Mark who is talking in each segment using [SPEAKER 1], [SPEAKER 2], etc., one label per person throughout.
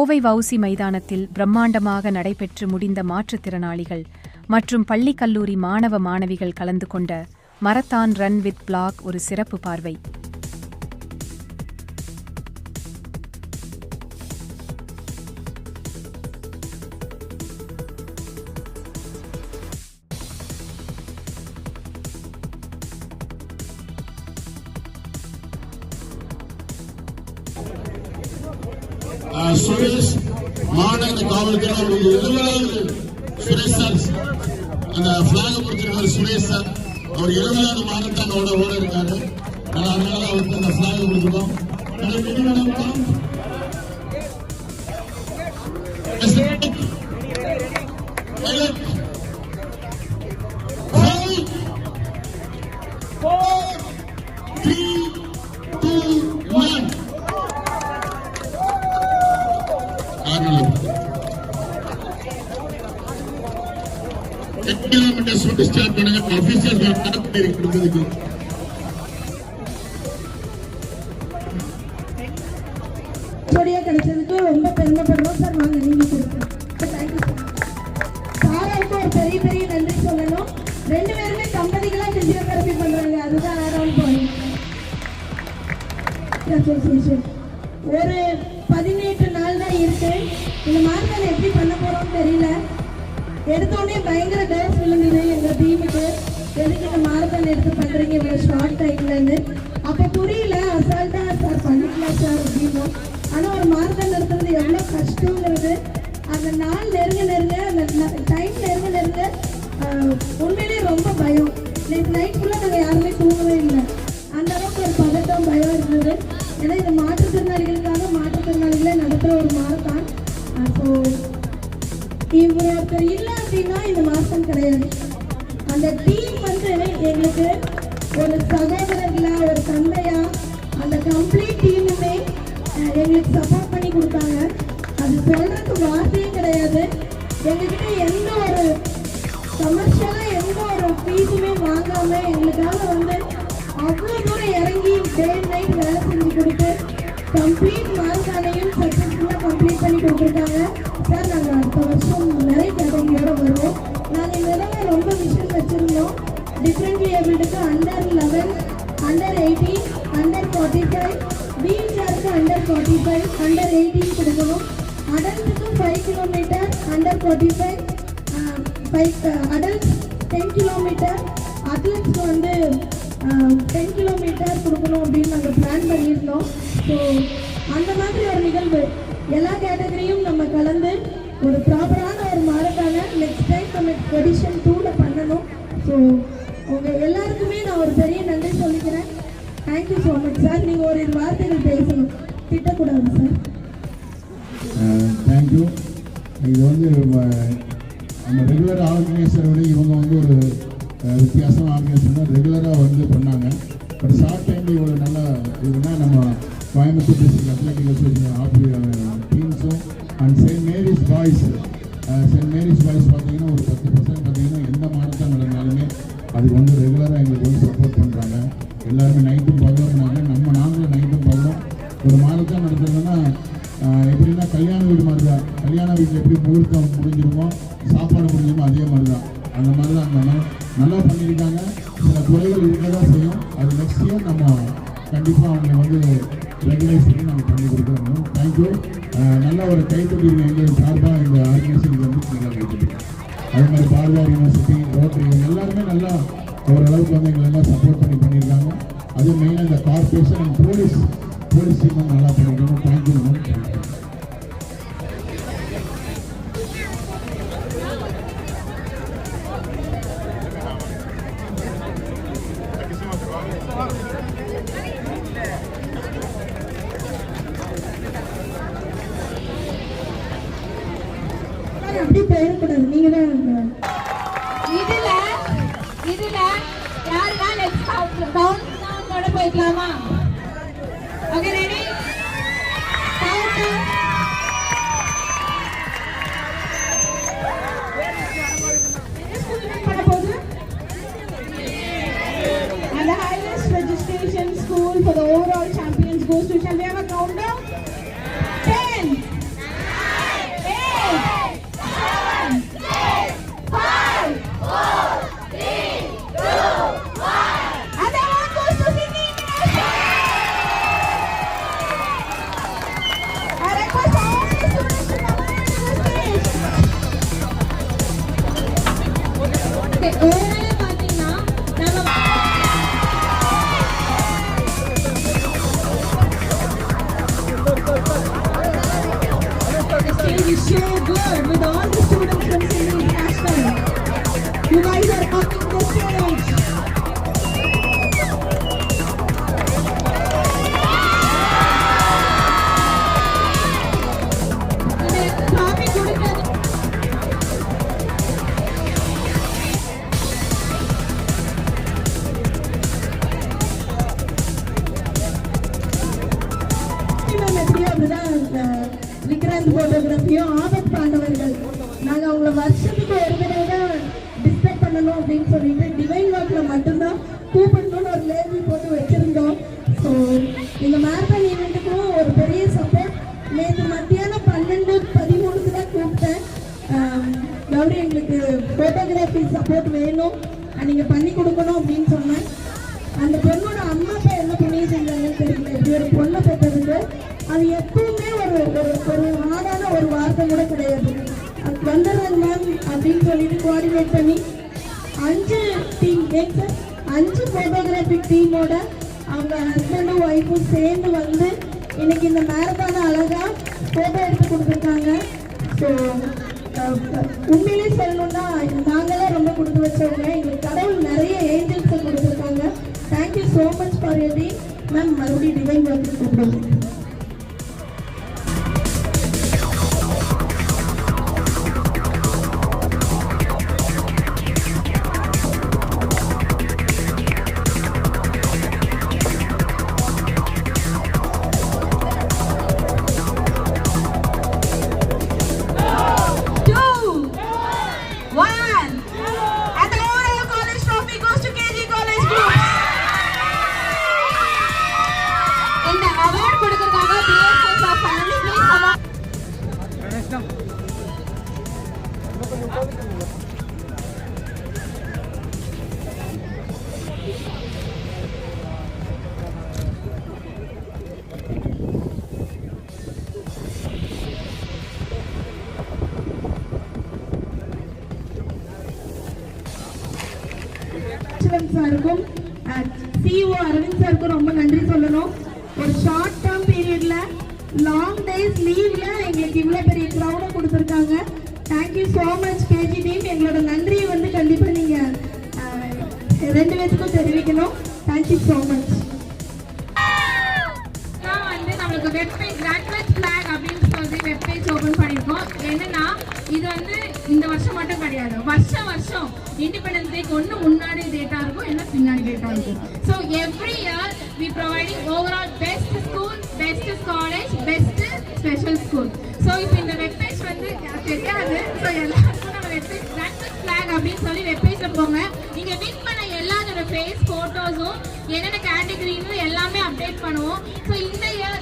[SPEAKER 1] கோவை வஉசி மைதானத்தில் பிரம்மாண்டமாக நடைபெற்று முடிந்த மாற்றுத்திறனாளிகள் மற்றும் பள்ளி கல்லூரி மாணவ மாணவிகள் கலந்து கொண்ட மரத்தான் ரன் வித் பிளாக் ஒரு சிறப்பு பார்வை.
[SPEAKER 2] சுரேஷ் மாநகர காவல்துறை அவர்கள் 70வது சுரேஷ் சார் அந்த பிளாக் கொடுத்திருக்காரு. சுரேஷ் சார் அவர் 70வது மாரத்தான் ஓட இருக்காரு. அதனால அவருக்கு அந்த பிளாக் கொடுத்துருக்கோம். ஸ்டார்ட் பண்ணுங்க. ஆபீசர் கொடுத்ததுக்கு
[SPEAKER 3] கிடைச்சதுக்கு ரொம்ப பெருமைப்படுறோம் சார். வாங்க நீங்க கொடுங்க. சாருக்கு ஒரு பெரிய பெரிய நன்றி சொல்லணும். 2 பேருமே தம்பதிகளா பிசியோதெரபி பண்றாங்க. அதுதான் ஆட்-ஆன் பாயிண்ட். அசோசியேஷன் ஒரு 18 நாள் தான் இருக்கு. இந்த மார்க்கெட் எப்படி பண்ண போறோம்னு தெரியல. எடுத்தோடனே பயங்கர டேஸ் விழுந்தது எங்கள் டீமுக்கு. எதுக்கு இந்த மாரத்தான் எடுத்து பண்ணுறீங்க இவ்வளோ ஷார்ட் டைம்லேருந்து? அப்போ புரியல. அசால்ட்டாக சார் பண்ணிக்கலாம் சார் அப்படின்னு. ஆனால் ஒரு மாரத்தான் நடத்துறது எவ்வளோ கஷ்டங்கிறது அந்த நாள் நெருங்க அந்த டைம் நெருங்க உண்மையிலேயே ரொம்ப பயம். நேற்று நைட் ஃபுல்லாக நாங்கள் யாருமே தூங்கவே இல்லை. அந்த அளவுக்கு ஒரு பதட்டம் பயம் இருந்தது. ஏன்னா இந்த மாற்றுத்திறனாளிகளுக்காக மாற்றுத்திறனாளிகளே நடத்துகிற ஒரு மாரத்தான். ஸோ இவர் ஒருத்தர் இல்லை அப்படின்னா இந்த மாதம் கிடையாது. அந்த டீம் எங்களுக்கு ஒரு சகோதரர்களா ஒரு தந்தையா அந்த கம்ப்ளீட் டீமுமே எங்களுக்கு சப்போர்ட் பண்ணி கொடுத்தாங்க. அது சொல்றதுக்கு வார்த்தையே கிடையாது. எங்ககிட்ட எந்த ஒரு கமர்ஷியலா எந்த ஒரு ஃபீஸுமே வாங்காம எங்களுக்காக அவ்வளோ தூரம் இறங்கி டே நைட் வேலை செஞ்சு கொடுத்து கம்ப்ளீட் மார்க்கானையும் சக்ஸஸ்ஃபுல்லாக கம்ப்ளீட் பண்ணி கொடுத்துருக்காங்க. சார் நாங்கள் அடுத்த வருஷம் நிறைய கேட்டகரியோட வருவோம். நாங்கள் இந்த தடவை ரொம்ப விஷயம் வச்சுருந்தோம். டிஃப்ரெண்ட்லி ஏபிள்டுக்கு அண்டர் 11, அண்டர் 18, அண்டர் 45, வீல்சேருக்கு அண்டர் 45, அண்டர் 18 கொடுக்கணும். அடல்ட்டுக்கு 5 கிலோமீட்டர், அண்டர் 45, அடல்ட் 10 கிலோமீட்டர், அத்லெட்ஸ்க்கு 10 கிலோமீட்டர் கொடுக்கணும் அப்படின்னு நாங்கள் பிளான் பண்ணியிருந்தோம். ஸோ அந்த மாதிரி ஒரு நிகழ்வு எல்லா கேட்டகரியும் நம்ம கலந்து ஒரு ப்ராப்பரான ஒரு மாரத்தான நெக்ஸ்ட் டைம் நம்ம எடிஷன் 2ல பண்ணணும். ஸோ உங்கள் எல்லாருக்குமே நான் ஒரு பெரிய நன்றி சொல்லிக்கிறேன். Thank you so much sir. நீங்கள் ஒரு வார்த்தைகள் பேசணும், திட்டக்கூடாது சார்.
[SPEAKER 2] தேங்க்யூ. இது நம்ம ரெகுலர் ஆர்கனைசரோட இவங்க ஒரு வித்தியாசமான ஆர்கனைசேஷன் தான் ரெகுலராக பண்ணாங்க. பட் ஷார்ட் டைமில் இவ்வளோ நல்லா இதுனா நம்ம கோயம்புத்தூர் டிஸ்ட்ரிக்ட் அத்லெட்டிக் அசோசியேஷன் டீம்ஸும் அண்ட் செயின்ட் மேரிஸ் பாய்ஸ் பார்த்தீங்கன்னா ஒரு 10% பார்த்தீங்கன்னா எந்த மாரத்தான் நடந்தாலுமே அதுக்கு ரெகுலராக எங்களுக்கு சப்போர்ட் பண்ணுறாங்க. எல்லாருமே நைட்டும் பகலும் நாங்களும் நைட்டும் பகலும் ஒரு மாரத்தான் நடத்துறதுன்னா எப்படின்னா கல்யாண வீடு மாதிரி தான். கல்யாண வீட்டில் எப்படி முகூர்த்தம் முடிஞ்சிருமோ சாப்பாடு முடிஞ்சிருமோ அதே மாதிரி தான். அந்த மாதிரி தான் நல்லா பண்ணியிருக்காங்க. சில குறைகள் இருக்க தான் செய்யும். அது நெக்ஸ்ட் இயர் நம்ம கண்டிப்பாக அவங்களை ரெகுலைஸ் பண்ணி நம்ம பண்ணி கொடுக்குறோம். தேங்க்யூ. நல்ல ஒரு கைத்தொட்டி எங்கள் சார்பாக இந்த ஆர்கனைசேஷனுக்கு நல்லா கைத்தொட்டிருக்கோம். அதே மாதிரி பாரதியார் யூனிவர்சிட்டி, ரோட்டரி எல்லாருமே நல்லா ஓரளவுக்கு எங்களை எல்லாம் சப்போர்ட் பண்ணியிருக்காங்க. அது மெயினாக இந்த கார்பரேஷன் அண்ட் போலீஸ் டீமும் நல்லா பண்ணியிருக்காங்க. Thank you ma'am.
[SPEAKER 3] அப்படி போயிடக்கூடாது. நீங்க தான்
[SPEAKER 4] இதுல யாருன்னா நெக்ஸ்ட் கவுண்டோட போய்க்கலாமா? Okay ready? And the highest registration school for the overall champions goes to, shall we have a countdown? 10,
[SPEAKER 3] Srikanth போட்டோகிராஃபியும் ஆபத் பாண்டவர்கள். நாங்கள் அவங்கள வருஷத்துக்கு ஒரு தடவை தான் டிஸ்டர்ப் பண்ணணும் அப்படின்னு சொல்லிட்டு டிவைன் வாக்கில் மட்டும்தான் கூப்பிடணும்னு ஒரு லேபிள் போட்டு வச்சுருந்தோம். ஸோ இந்த மேரத்தான் ஈவெண்ட்டுக்கும் ஒரு பெரிய சப்போர்ட். நேற்று மத்தியானம் 12:13 தான் கூப்பிட்டேன். கௌரி எங்களுக்கு ஃபோட்டோகிராஃபி சப்போர்ட் வேணும், நீங்கள் பண்ணி கொடுக்கணும் அப்படின்னு சொன்னேன். அந்த பொண்ணோட அம்மா அப்பா என்ன புண்ணியம் செஞ்சாங்கன்னு தெரியல. இப்படி ஒரு பொண்ணை பெற்றதுக்கு அது எப்பவுமே ஒரு ஆடான ஒரு வார்த்தை கூட கிடையாது. அது வந்துடுறாங்க மேம் அப்படின்னு சொல்லிட்டு கோஆர்டினேட் பண்ணி 5 ஃபோட்டோகிராஃபிக் டீமோட அவங்க ஹஸ்பண்டும் ஒய்ஃபும் சேர்ந்து வந்து இன்னைக்கு இந்த மேரத்தான அழகா ஃபோட்டோ எடுத்து கொடுத்துருக்காங்க. ஸோ உண்மையிலே சொல்லணும்னா நாங்களாம் ரொம்ப கொடுத்து வச்சவங்க. எங்களுக்கு கடவுள் நிறைய ஏஞ்சல்ஸை கொடுத்துருக்காங்க. Thank you so much for your team ma'am. மறுபடியும் டிவைன் ஒர்க்கு கூப்பிடுவோம். சாருக்கும் சிஇஓ அரவிந்த் சாருக்கும் ரொம்ப நன்றி சொல்லணும். ஒரு ஷார்ட் டேர்ம் பீரியட்ல லாங் டேஸ் லீவ்ல எங்களுக்கு இவ்வளோ பெரிய க்ரௌடை கொடுத்துருக்காங்க. Thank you so much KG team. எங்களோட நன்றியை வந்து கண்டிப்பாக நீங்கள் 2 பேருக்கும் தெரிவிக்கணும். Thank you so much.
[SPEAKER 4] நான் வந்து நம்மளுக்கு வெப்பேஜ் கிராஜுவேட் ஃபிளாக் அப்படின்னு சொல்லி வெப்பேஜ் ஓப்பன் பண்ணியிருக்கோம். என்னன்னா இது வந்து இந்த வருஷம் மட்டும் கிடையாது, வருஷம் இண்டிபெண்டன்ஸ் டேக்கு ஒன்று முன்னாடி டேட்டா இருக்கும், என்ன பின்னாடி டேட்டா இருக்கும். So every year we providing overall best school, best college, best special school. So இப்போ இந்த வெப்பேஜ் வந்து தெரியாது. ஸோ எல்லாருக்கும் நம்ம வெப்பேஜ் கிராஜுவேட் ஃபிளாக் அப்படின்னு சொல்லி வெப்பேஜில் போங்க. இங்கே வின் பண்ண எல்லாரோட ஃபேஸ் ஃபோட்டோஸும் என்னென்ன கேட்டகரின்னு எல்லாமே அப்டேட் பண்ணுவோம். ஸோ இந்த இயர்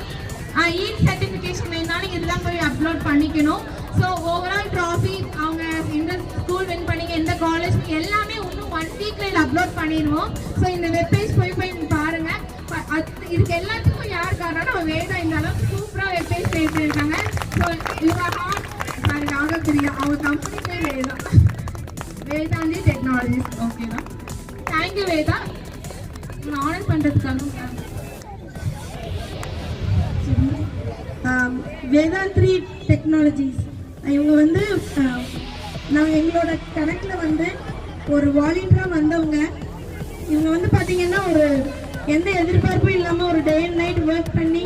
[SPEAKER 4] ஈட் சர்டிஃபிகேஷன் வேணாலும் இதெல்லாம் போய் அப்லோட் பண்ணிக்கணும். ஸோ ஓவரால் ட்ராஃபி அவங்க எந்த ஸ்கூல் வின் பண்ணிங்க, எந்த காலேஜ் எல்லாமே இன்னும் 1 வீக்ல இதில் அப்லோட் பண்ணிடுவோம். ஸோ இந்த வெப்பேஜ் போய் பாருங்க. இதுக்கு எல்லாத்துக்கும் யார் காரணம்னா நம்ம வேதா இந்த அளவுக்கு சூப்பராக வெப்பேஜ் பேசியிருக்காங்க. ஸோ இவங்க ராகப்பிரியா அவங்க கம்பெனி பேர் வேதாந்தி டெக்னாலஜிஸ். ஓகேவா? தேங்க்யூ வேதா, ஆனர் பண்ணுறதுக்காக.
[SPEAKER 3] வேதாந்தி டெக்னாலஜிஸ் இவங்க வந்து நாங்கள் எங்களோட கணக்கில் வந்து ஒரு வாலண்டியராக வந்தவங்க. இவங்க வந்து பார்த்தீங்கன்னா ஒரு எந்த எதிர்பார்ப்பும் இல்லாமல் ஒரு டே அண்ட் நைட் ஒர்க் பண்ணி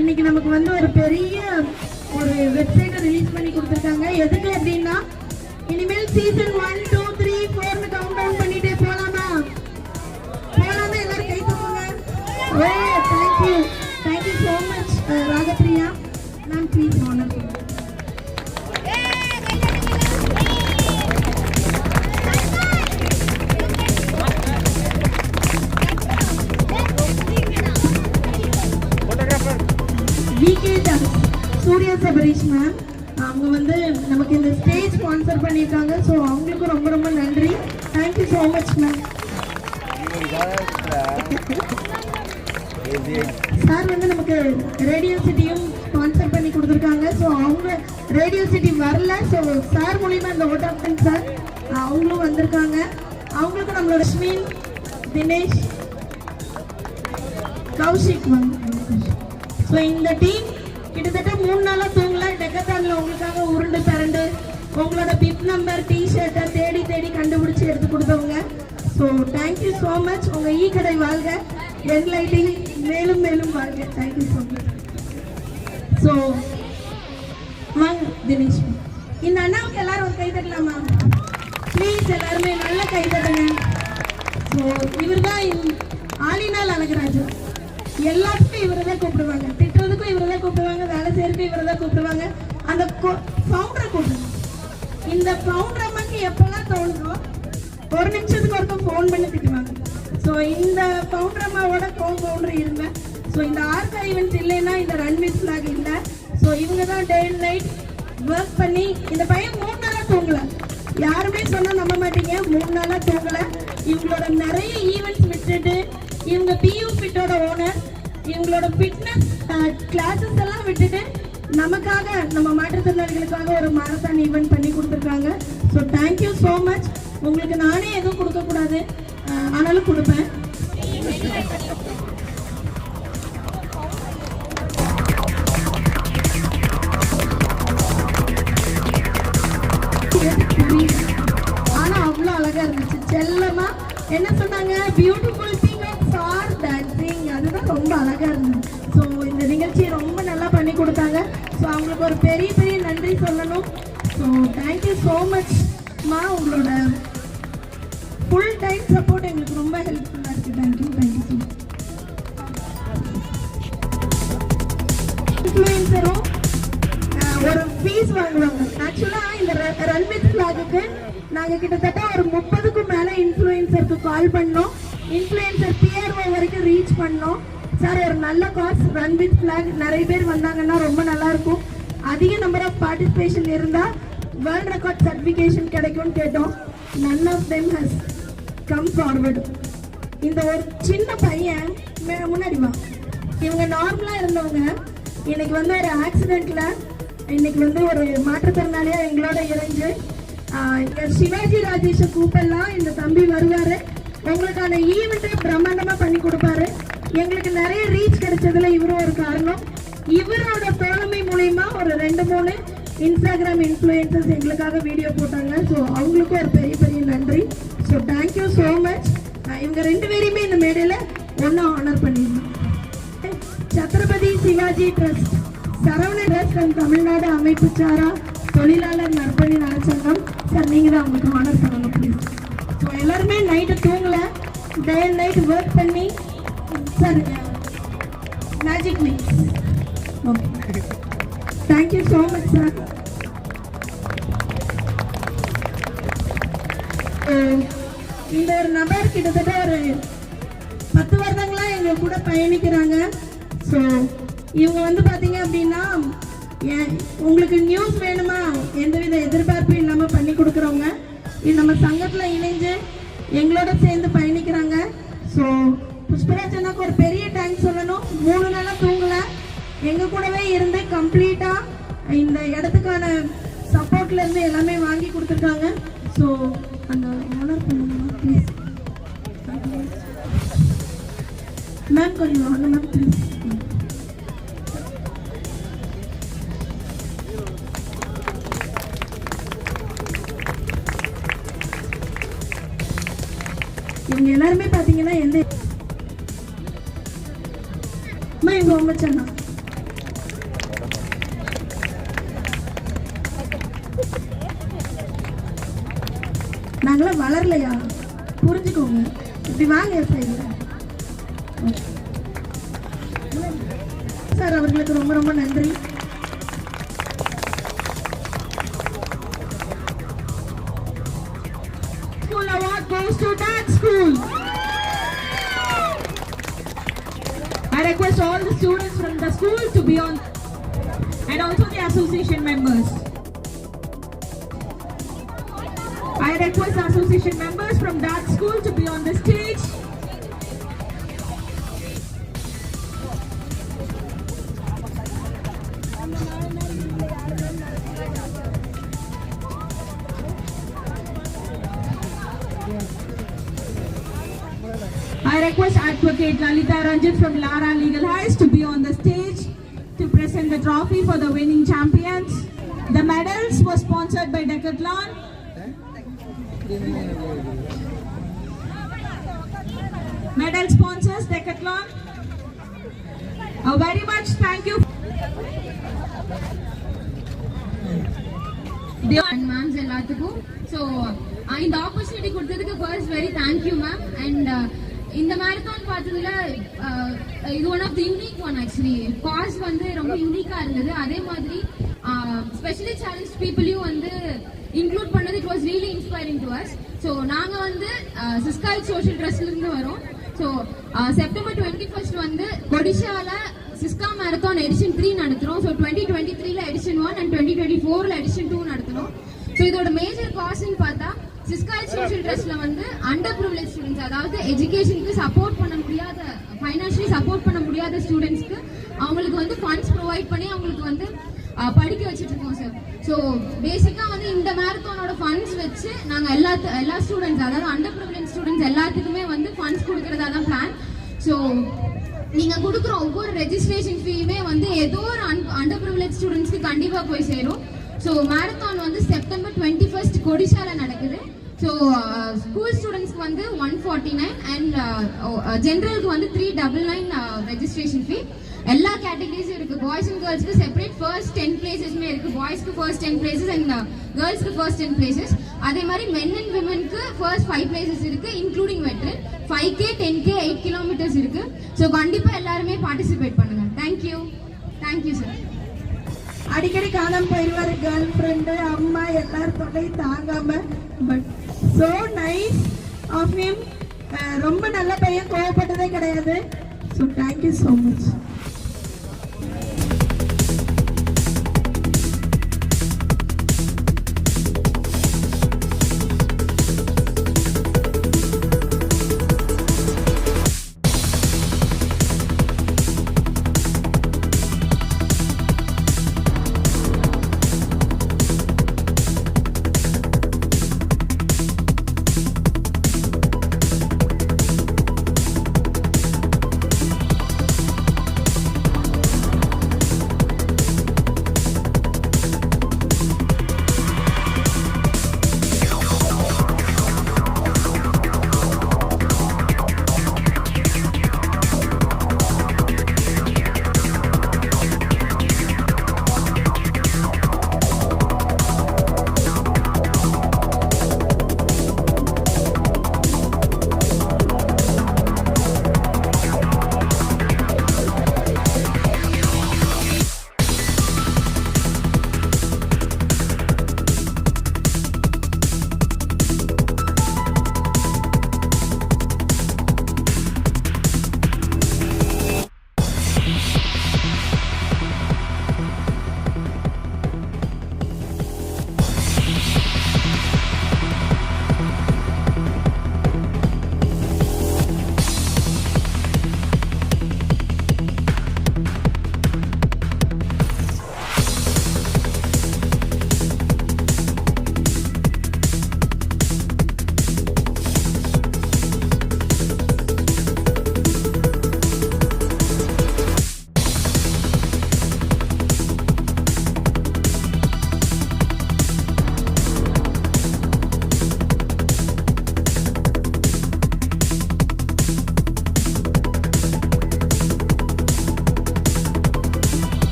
[SPEAKER 3] இன்னைக்கு நமக்கு வந்து ஒரு பெரிய ஒரு வெப்சைட்டை ரிலீஸ் பண்ணி கொடுத்துருக்காங்க. எதுக்கு அப்படின்னா இனிமேல் சீசன் 1, 2, 3, 4 கவுண்ட் டவுன் பண்ணிட்டே போகலாமா எல்லாரும் கை தூக்குங்க. Oh thank you so much Ragapriya ma'am. Please honour. Surya Sabarish ma'am அவங்க வந்து நமக்கு இந்த ஸ்டேஜ் ஸ்பான்சர் பண்ணியிருக்காங்க. ஸோ அவங்களுக்கும் ரொம்ப ரொம்ப நன்றி. Thank you so much ma'am. Sir வந்து நமக்கு ரேடியோ சிட்டியும் ஸ்பான்சர் பண்ணி கொடுத்துருக்காங்க. ஸோ அவங்க ரேடியோ சிட்டி வரல. ஸோ சார் மூலிமா இந்த ஓட்டாப்டன் சார் அவங்களும் வந்திருக்காங்க. அவங்களுக்கும் நம்மளோட ஸ்மீன், தினேஷ், கௌஷிக் மேம். ஸோ இந்த டீம் கிட்டத்தட்ட 3 நாளாக தூங்கல. டெக்கத்தானில் உங்களுக்காக உருண்டு திரண்டு உங்களோட பிப் நம்பர் டிஷர்ட்டை தேடி கண்டுபிடிச்சி எடுத்து கொடுத்தவங்க. So thank you so much. உங்கள் ஈ கடை வாழ்க, என்லைட்டிங் மேலும் மேலும் வாழ்க. Thank you so much. ஸோ வாங்க தினேஷ், இந்த அண்ணாவுக்கு எல்லாரும் ஒரு கை தட்டலாமா ப்ளீஸ்? எல்லாருமே நல்ல கை தட்டுங்க. ஸோ இவர் தான் ஆலினால் அழகராஜா. எல்லாத்துக்கும் இவரை தான் கூப்பிடுவாங்க, திட்டுறதுக்கும் இவரை தான் கூப்பிடுவாங்க, வேலை செய்யறதுக்கும் இவரை தான் கூப்பிடுவாங்க. அந்த ஃபவுண்டரை கூப்பிடுங்க. இந்த ஃபவுண்டர் அம்மாக்கு எப்பெல்லாம் தோணுதோ ஒரு நிமிஷத்துக்கு ஒருத்தர் ஃபோன் பண்ணி திட்டுவாங்க. ஸோ இந்த ஃபவுண்டர் அம்மாவோட ஃபவுண்டர் இருங்க. ஸோ இந்த ஆர்கா ஈவெண்ட்ஸ் இல்லைன்னா இந்த ரன் வித் ஃபிளாக் இல்லை. ஸோ இவங்க தான் டே அண்ட் நைட் ஒர்க் பண்ணி இந்த பையன் 3 நாளாக தூங்கல. யாருமே சொன்னா நம்ப மாட்டீங்க, 3 நாளாக தூங்கல. இவங்களோட நிறைய ஈவெண்ட்ஸ் விட்டுட்டு இவங்க பியூ ஃபிட்டோட ஓனர் இவங்களோட ஃபிட்னஸ் கிளாஸஸ் எல்லாம் விட்டுட்டு நமக்காக நம்ம மாற்றுத்திறனாளிகளுக்காக ஒரு மாரத்தான் ஈவெண்ட் பண்ணி கொடுத்துருக்காங்க. So thank you so much. உங்களுக்கு நானே எதுவும் கொடுக்கக்கூடாது, ஆனாலும் கொடுப்பேன். ஆனா அவ்வளோ அழகா இருந்துச்சு. செல்லமா என்ன சொன்னாங்க, beautiful thing of for dancing. அதுதான் ரொம்ப அழகா இருந்துச்சு. ஸோ இந்த நிகழ்ச்சியை ரொம்ப நல்லா பண்ணி கொடுத்தாங்க. ஸோ அவங்களுக்கு ஒரு பெரிய பெரிய நன்றி சொல்லணும். ஸோ தேங்க்யூ ஸோ மச் மா. உங்களோட ஃபுல் டைம் சப்போர்ட் எங்களுக்கு ரொம்ப ஹெல்ப்ஃபுல்லாக இருக்குது. Thank you so much. இன்ஃப்ளூயன்சரும் ஒரு ஃபீஸ் வாங்குவாங்க. ஆக்சுவலாக இந்த ரன் வித் ஃபிளாகுக்கு நாங்கள் கிட்டத்தட்ட ஒரு 30க்கும் மேலே இன்ஃப்ளூயன்சருக்கு கால் பண்ணோம். இன்ஃப்ளூயன்சர் PRO வரைக்கும் ரீச் பண்ணோம். சார் ஒரு நல்ல காஸ் ரன் வித் ஃபிளாக் நிறைய பேர் வந்தாங்கன்னா ரொம்ப நல்லா இருக்கும். அதிக நம்பர் ஆஃப் பார்ட்டிசிபேஷன் இருந்தால் வேர்ல்ட் ரெக்கார்ட் சர்டிஃபிகேஷன் கிடைக்கும்னு கேட்டோம். None of them has come forward. இந்த ஒரு சின்ன பையன் முன்னாடி வா. இவங்க நார்மலாக இருந்தவங்க இன்னைக்கு வந்து ஒரு ஆக்சிடென்ட்ல இன்னைக்கு வந்து ஒரு மாற்றுத்திறனாளியா எங்களோட இணைஞ்சு சிவாஜி ராஜேஷை கூப்பிடலாம், இந்த தம்பி வருவாரு, உங்களுக்கான ஈவெண்ட்டை பிரம்மாண்டமா பண்ணி கொடுப்பாரு. எங்களுக்கு நிறைய ரீச் கிடைச்சதுல இவரும் ஒரு காரணம். இவரோட தோழமை மூலயமா ஒரு 2-3 இன்ஸ்டாகிராம் இன்ஃப்ளூயன்சர்ஸ் எங்களுக்காக வீடியோ போட்டாங்க. ஸோ அவங்களுக்கும் ஒரு பெரிய பெரிய நன்றி. So thank you so much. இவங்க 2 பேரையுமே இந்த மேடையில் ஒன்றா ஆனர் பண்ணிடணும். Chhatrapati Shivaji trust, Saravana trust and Tamil Nadu அமைப்பு சாரா தொழிலாளர் நற்பணி நலச்சங்கம். சார் நீங்கள் தான் அவங்களுக்கு ஆனர் பண்ணணும் ப்ளீஸ். ஸோ எல்லாருமே நைட்டு தூங்கல, டே அண்ட் நைட் ஒர்க் பண்ணி sir magic mix. Okay thank you so much sir. இந்த ஒரு நபர் கிட்டத்தட்ட ஒரு 10 வருடங்களா எங்க கூட பயணிக்கிறாங்க. ஸோ இவங்க வந்து பார்த்தீங்க அப்படின்னா உங்களுக்கு நியூஸ் வேணுமா எந்தவித எதிர்பார்ப்பும் இல்லாமல் பண்ணி கொடுக்குறவங்க. இது நம்ம சங்கத்தில் இணைஞ்சு எங்களோட சேர்ந்து பயணிக்கிறாங்க. ஸோ புஷ்பராஜ் அண்ணாக்கு ஒரு பெரிய தேங்க்ஸ் சொல்லணும். 3 நாளாக தூங்கலை, எங்கள் கூடவே இருந்து கம்ப்ளீட்டாக இந்த இடத்துக்கான சப்போர்ட்லேருந்து எல்லாமே வாங்கி கொடுத்துருக்காங்க. ஸோ அந்த ஆனர் பண்ணுங்க ப்ளீஸ் மேம். கொஞ்சம் வாங்க மேம் ப்ளீஸ். இவங்க எல்லாருமே பார்த்தீங்கன்னா எந்த இவங்க உங்க சொன்னா நாங்களாம் வளரலையா, புரிஞ்சுக்கோங்க. இப்படி வாங்க சார். அவர்களுக்கு ரொம்ப ரொம்ப நன்றி. School award goes to that school. I request all the students from the school to be on, and also the association members. I request association members from that school to be on the stage. I request Advocate Lalita Ranjit from Lara Legal Heights to be on the stage to present the trophy for the winning champions. The medals were sponsored by Decathlon. Medal sponsors Decathlon. Very much thank you.
[SPEAKER 5] Ma'ams எல்லாத்துக்கும். So இந்த opportunity கொடுத்ததுக்கு first very thank you ma'am. And இந்த marathon பார்த்ததுல இது one of the unique one. Actually cause வந்து ரொம்ப யூனிக்காக இருந்தது. அதே மாதிரி ஸ்பெஷலி சேலஞ்ச் பீப்புளையும் வந்து இன்க்ளூட் பண்ணது it was really inspiring to us. So நாங்கள் வந்து சிஸ்கால் சோஷியல் ட்ரஸ்ட்லேருந்து வரோம். ஸோ செப்டம்பர் 21 வந்து ஒடிஷால சிஸ்கா மேரத்தான் எடிஷன் 3 நடத்துகிறோம். ஸோ 2023ல எடிஷன் 1 அண்ட் 2024ல எடிஷன் 2 நடத்துகிறோம். ஸோ இதோட மேஜர் காஸ்ட்னு பார்த்தா சிஸ்கால் சோஷியல் ட்ரஸ்ட்ல வந்து அண்டர் ப்ரிவிலேஜ் ஸ்டூடெண்ட்ஸ், அதாவது எஜுகேஷனுக்கு சப்போர்ட் பண்ண முடியாத, ஃபைனான்ஷியலி சப்போர்ட் பண்ண முடியாத ஸ்டூடெண்ட்ஸ்க்கு அவங்களுக்கு வந்து ஃபண்ட்ஸ் ப்ரொவைட் பண்ணி அவங்களுக்கு வந்து படிக்க வச்சுட்டு இருக்கோம் சார். ஸோ பேசிக்காக வந்து இந்த மேரத்தானோட ஃபண்ட்ஸ் வச்சு நாங்கள் எல்லா ஸ்டூடெண்ட்ஸ், அதாவது அண்டர் ப்ரிவிலேஜ் ஸ்டூடெண்ட்ஸ் எல்லாத்துக்குமே வந்து ஃபண்ட்ஸ் கொடுக்கறதா தான் பிளான். ஸோ நீங்கள் கொடுக்குற ஒவ்வொரு ரெஜிஸ்ட்ரேஷன் ஃபீயுமே வந்து ஏதோ ஒரு அண்டர் ப்ரிவிலேஜ் ஸ்டூடெண்ட்ஸ்க்கு கண்டிப்பாக போய் சேரும். ஸோ மேரத்தான் வந்து செப்டம்பர் 21 கொடிஷால நடக்குது. ஸோ ஸ்கூல் ஸ்டூடெண்ட்ஸ்க்கு வந்து 149 அண்ட் ஜென்ரலுக்கு வந்து 399 ரெஜிஸ்ட்ரேஷன் ஃபீ. எல்லா கேட்டகரிஸும் இருக்கு. பாய்ஸ் அண்ட் கேர்ள்ஸ்க்கு செப்பரேட் ஃபர்ஸ்ட் 10 பிளேசஸ்மே இருக்கு. பாய்ஸ்க்கு ஃபர்ஸ்ட் 10 பிளேசஸ் அண்ட் கேர்ள்ஸ்க்கு ஃபர்ஸ்ட் 10 பிளேசஸ். அதே மாதிரி மென் அண்ட் விமென்க்கு ஃபர்ஸ்ட் 5 பிளேசஸ் இருக்கு, including veteran. 5K 10K 8 kilometres இருக்கு. ஸோ கண்டிப்பா எல்லாருமே பார்ட்டிசிபேட் பண்ணுங்க. Thank you sir.
[SPEAKER 3] அடிக்கடி காணாம போயிடுவாரு கேர்ள் ஃப்ரெண்டு, அம்மா எல்லாரும் தொல்லை தாங்காம. But so nice of him. ரொம்ப நல்ல பையன், கோவப்பட்டதே கிடையாது. So thank you so much.